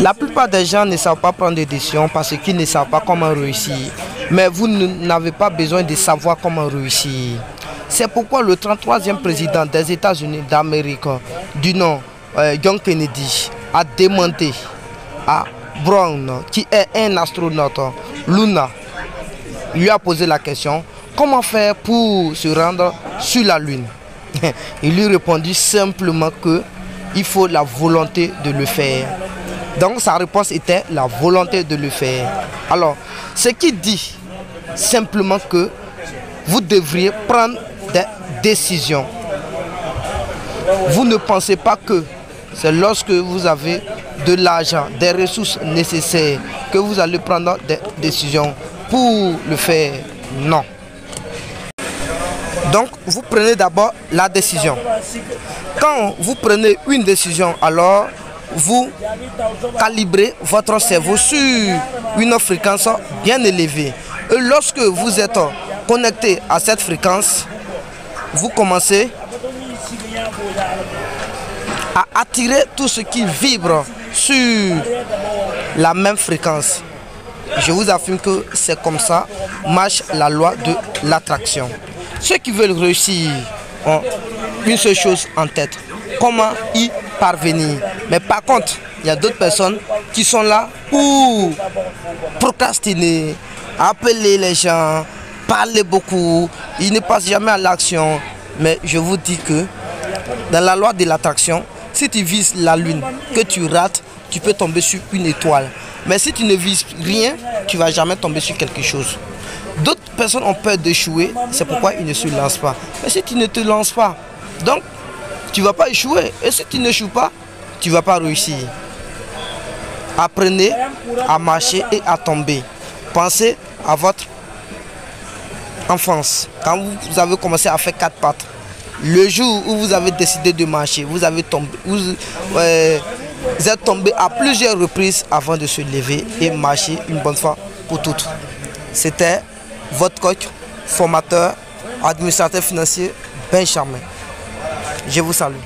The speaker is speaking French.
La plupart des gens ne savent pas prendre des décisions parce qu'ils ne savent pas comment réussir. Mais vous n'avez pas besoin de savoir comment réussir. C'est pourquoi le 33e président des États-Unis d'Amérique, du nom John Kennedy, a demandé à Brown, qui est un astronaute, Luna, lui a posé la question: comment faire pour se rendre sur la Lune? Il lui répondit simplement que il faut la volonté de le faire. Donc sa réponse était la volonté de le faire. Alors, ce qui dit simplement que vous devriez prendre des décisions. Vous ne pensez pas que c'est lorsque vous avez de l'argent, des ressources nécessaires, que vous allez prendre des décisions pour le faire. Non. Donc, vous prenez d'abord la décision. Quand vous prenez une décision, alors vous calibrez votre cerveau sur une fréquence bien élevée. Et lorsque vous êtes connecté à cette fréquence, vous commencez à attirer tout ce qui vibre sur la même fréquence. Je vous affirme que c'est comme ça marche la loi de l'attraction. Ceux qui veulent réussir ont une seule chose en tête: comment y parvenir. Mais par contre, il y a d'autres personnes qui sont là pour procrastiner, appeler les gens, parler beaucoup. Ils ne passent jamais à l'action. Mais je vous dis que dans la loi de l'attraction, si tu vises la lune, que tu rates, tu peux tomber sur une étoile. Mais si tu ne vises rien, tu ne vas jamais tomber sur quelque chose. D'autres personnes ont peur d'échouer, c'est pourquoi ils ne se lancent pas. Mais si tu ne te lances pas, donc tu ne vas pas échouer. Et si tu n'échoues pas, tu ne vas pas réussir. Apprenez à marcher et à tomber. Pensez à votre enfance. Quand vous avez commencé à faire 4 pattes, le jour où vous avez décidé de marcher, vous êtes tombé à plusieurs reprises avant de se lever et marcher une bonne fois pour toutes. C'était votre coach, formateur, administrateur financier, Ben Charmin. Je vous salue.